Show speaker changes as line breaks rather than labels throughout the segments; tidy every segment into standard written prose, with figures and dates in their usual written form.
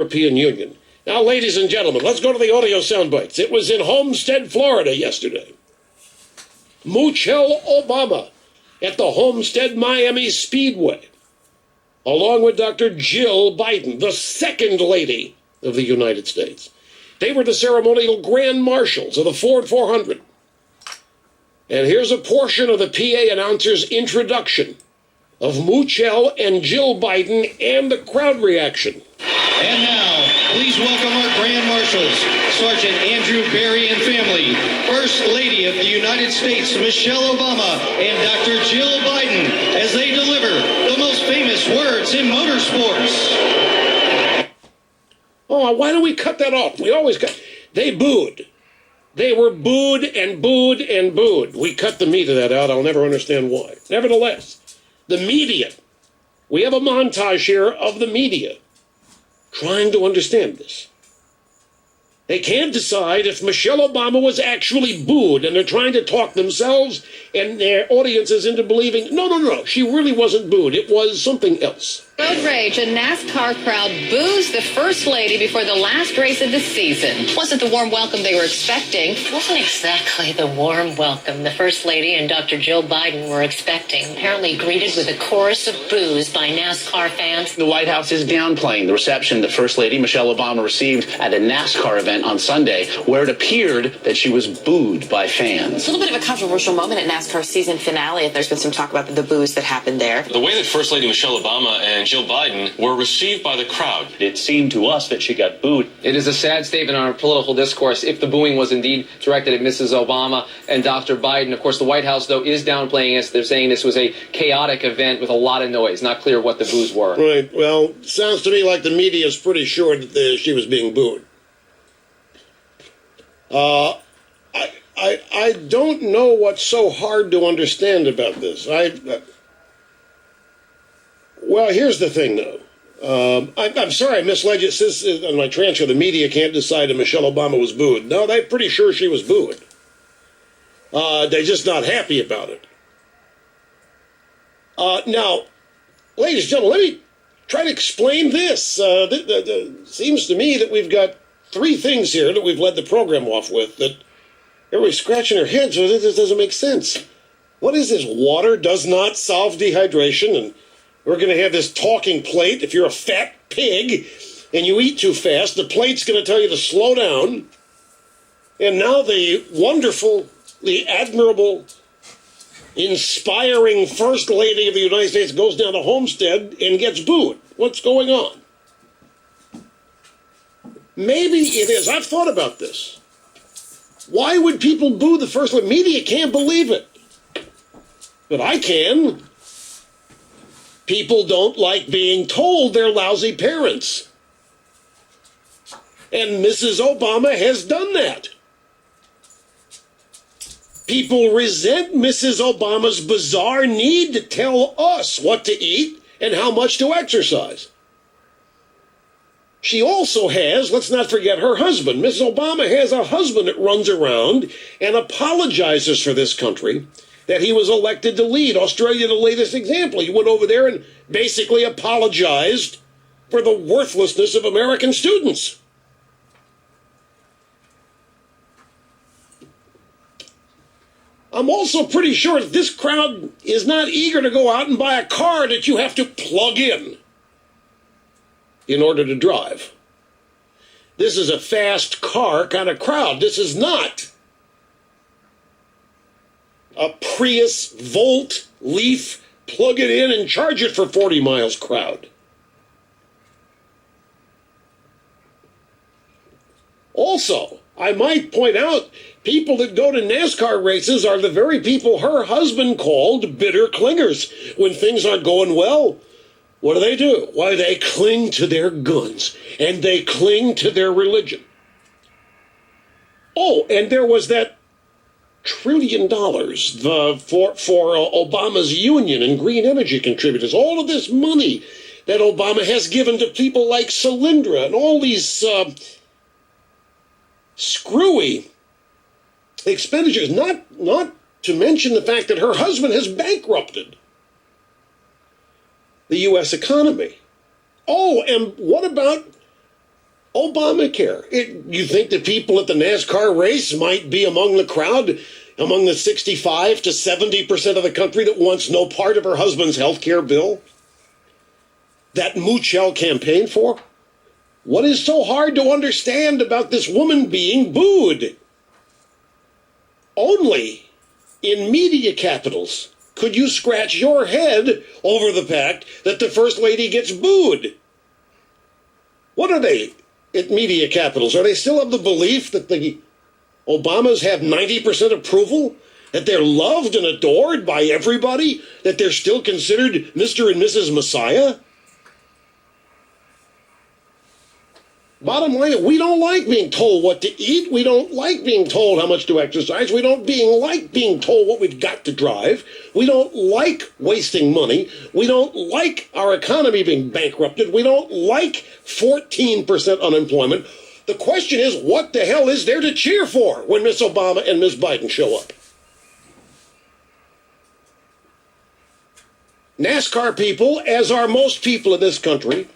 European Union. Now, ladies and gentlemen, let's go to the audio sound bites. It was in Homestead, Florida yesterday. Michelle Obama at the Homestead Miami Speedway, along with Dr. Jill Biden, the second lady of the United States. They were the ceremonial grand marshals of the Ford 400. And here's a portion of the PA announcer's introduction of Michelle and Jill Biden and the crowd reaction.
And now, please welcome our Grand Marshals, Sergeant Andrew Berry and family, First Lady of the United States, Michelle Obama, and Dr. Jill Biden, as they deliver the most famous words in motorsports.
Oh, why do we cut that off? We always cut. They booed. They were booed and booed and booed. We cut the meat of that out. I'll never understand why. Nevertheless, the media. We have a montage here of the media trying to understand this. They can't decide if Michelle Obama was actually booed, and they're trying to talk themselves and their audiences into believing, no, she really wasn't booed. It was something else.
Road rage. A NASCAR crowd boos the First Lady before the last race of the season. Wasn't the warm welcome they were expecting.
It wasn't exactly the warm welcome the First Lady and Dr. Jill Biden were expecting. Apparently greeted with a chorus of boos by NASCAR fans.
The White House is downplaying the reception that First Lady Michelle Obama received at a NASCAR event on Sunday, where it appeared that she was booed by fans.
It's a little bit of a controversial moment at NASCAR's season finale. There's been some talk about the boos that happened there.
The way that First Lady Michelle Obama and Jill Biden were received by the crowd.
It seemed to us that she got booed.
It is a sad statement on our political discourse if the booing was indeed directed at Mrs. Obama and Dr. Biden. Of course, the White House, though, is downplaying this. They're saying this was a chaotic event with a lot of noise. Not clear what the boos were.
Right. Well, sounds to me like the media is pretty sure that she was being booed. I don't know what's so hard to understand about this. Well, here's the thing, though. I'm sorry I misled you. It says on my transfer, the media can't decide if Michelle Obama was booed. No, they're pretty sure she was booed. They're just not happy about it. Now, ladies and gentlemen, let me try to explain this. Seems to me that we've got three things here that we've led the program off with that everybody's scratching their heads. So this doesn't make sense. What is this? Water does not solve dehydration, and we're going to have this talking plate. If you're a fat pig and you eat too fast, the plate's going to tell you to slow down. And now the wonderful, the admirable, inspiring First Lady of the United States goes down to Homestead and gets booed. What's going on? Maybe it is. I've thought about this. Why would people boo the First Lady? Media can't believe it. But I can. People don't like being told they're lousy parents. And Mrs. Obama has done that. People resent Mrs. Obama's bizarre need to tell us what to eat and how much to exercise. She also has, let's not forget, her husband. Mrs. Obama has a husband that runs around and apologizes for this country that he was elected to lead. Australia, the latest example. He went over there and basically apologized for the worthlessness of American students. I'm also pretty sure that this crowd is not eager to go out and buy a car that you have to plug in order to drive. This is a fast car kind of crowd. This is not a Prius, Volt, Leaf, plug it in and charge it for 40 miles crowd. Also, I might point out, people that go to NASCAR races are the very people her husband called bitter clingers. When things aren't going well, what do? Why, they cling to their guns, and they cling to their religion. Oh, and there was that $1 trillion for Obama's union and green energy contributors. All of this money that Obama has given to people like Solyndra and all these screwy expenditures, not to mention the fact that her husband has bankrupted the U.S. economy. Oh, and what about Obamacare. You think the people at the NASCAR race might be among the crowd, among the 65 to 70% of the country that wants no part of her husband's health care bill? That Moochel campaigned for? What is so hard to understand about this woman being booed? Only in media capitals could you scratch your head over the fact that the First Lady gets booed. What are they at media capitals? Are they still of the belief that the Obamas have 90% approval? That they're loved and adored by everybody? That they're still considered Mr. and Mrs. Messiah? Bottom line, we don't like being told what to eat. We don't like being told how much to exercise. We don't like being told what we've got to drive. We don't like wasting money. We don't like our economy being bankrupted. We don't like 14% unemployment. The question is, what the hell is there to cheer for when Miss Obama and Miss Biden show up? NASCAR people, as are most people in this country,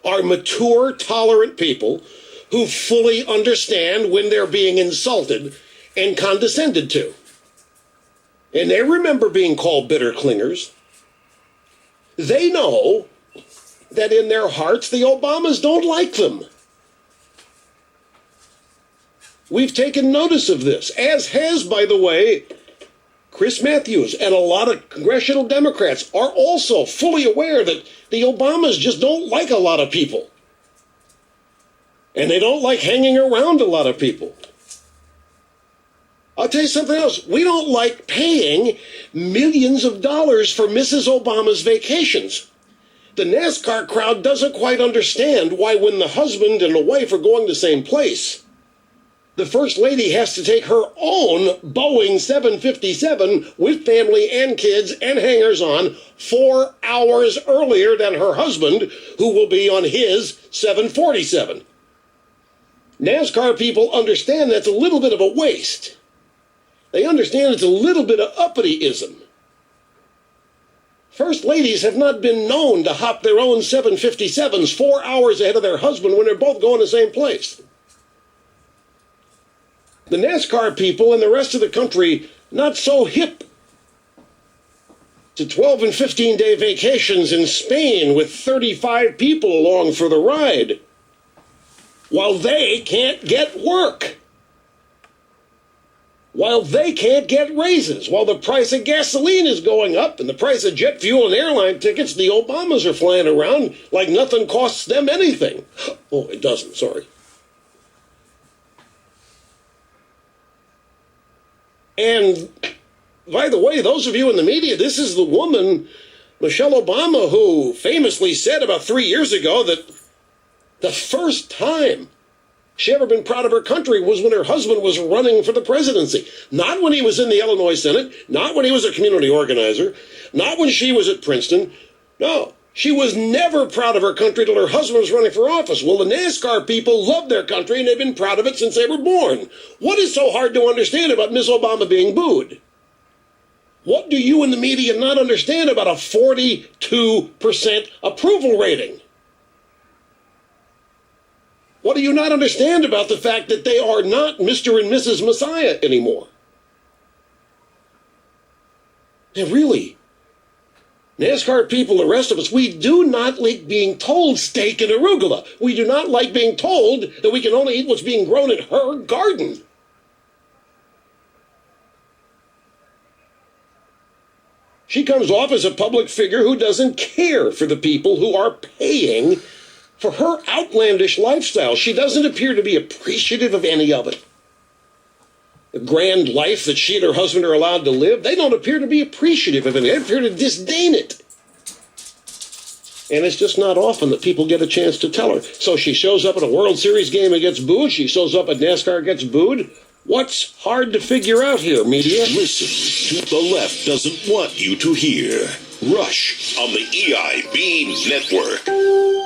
are mature, tolerant people who fully understand when they're being insulted and condescended to. And they remember being called bitter clingers. They know that in their hearts the Obamas don't like them. We've taken notice of this, as has, by the way, Chris Matthews and a lot of congressional Democrats are also fully aware that the Obamas just don't like a lot of people. And they don't like hanging around a lot of people. I'll tell you something else. We don't like paying millions of dollars for Mrs. Obama's vacations. The NASCAR crowd doesn't quite understand why when the husband and the wife are going the same place, the First Lady has to take her own Boeing 757 with family and kids and hangers-on 4 hours earlier than her husband, who will be on his 747. NASCAR people understand that's a little bit of a waste. They understand it's a little bit of uppity-ism. First ladies have not been known to hop their own 757s 4 hours ahead of their husband when they're both going the same place. The NASCAR people and the rest of the country not so hip to 12 and 15-day vacations in Spain with 35 people along for the ride, while they can't get work, while they can't get raises, while the price of gasoline is going up and the price of jet fuel and airline tickets, the Obamas are flying around like nothing costs them anything. Oh, it doesn't, sorry. And by the way, those of you in the media, this is the woman, Michelle Obama, who famously said about 3 years ago that the first time she ever been proud of her country was when her husband was running for the presidency. Not when he was in the Illinois Senate, not when he was a community organizer, not when she was at Princeton. No, she was never proud of her country till her husband was running for office. Well, the NASCAR people love their country, and they've been proud of it since they were born. What is so hard to understand about Miss Obama being booed? What do you in the media not understand about a 42% approval rating? What do you not understand about the fact that they are not Mr. and Mrs. Messiah anymore? And really, NASCAR people, the rest of us, we do not like being told steak and arugula. We do not like being told that we can only eat what's being grown in her garden. She comes off as a public figure who doesn't care for the people who are paying for her outlandish lifestyle. She doesn't appear to be appreciative of any of it. The grand life that she and her husband are allowed to live, they don't appear to be appreciative of it. They appear to disdain it. And it's just not often that people get a chance to tell her. So she shows up at a World Series game and gets booed. She shows up at NASCAR and gets booed. What's hard to figure out here, media?
Listen to the left doesn't want you to hear. Rush on the EIB Network.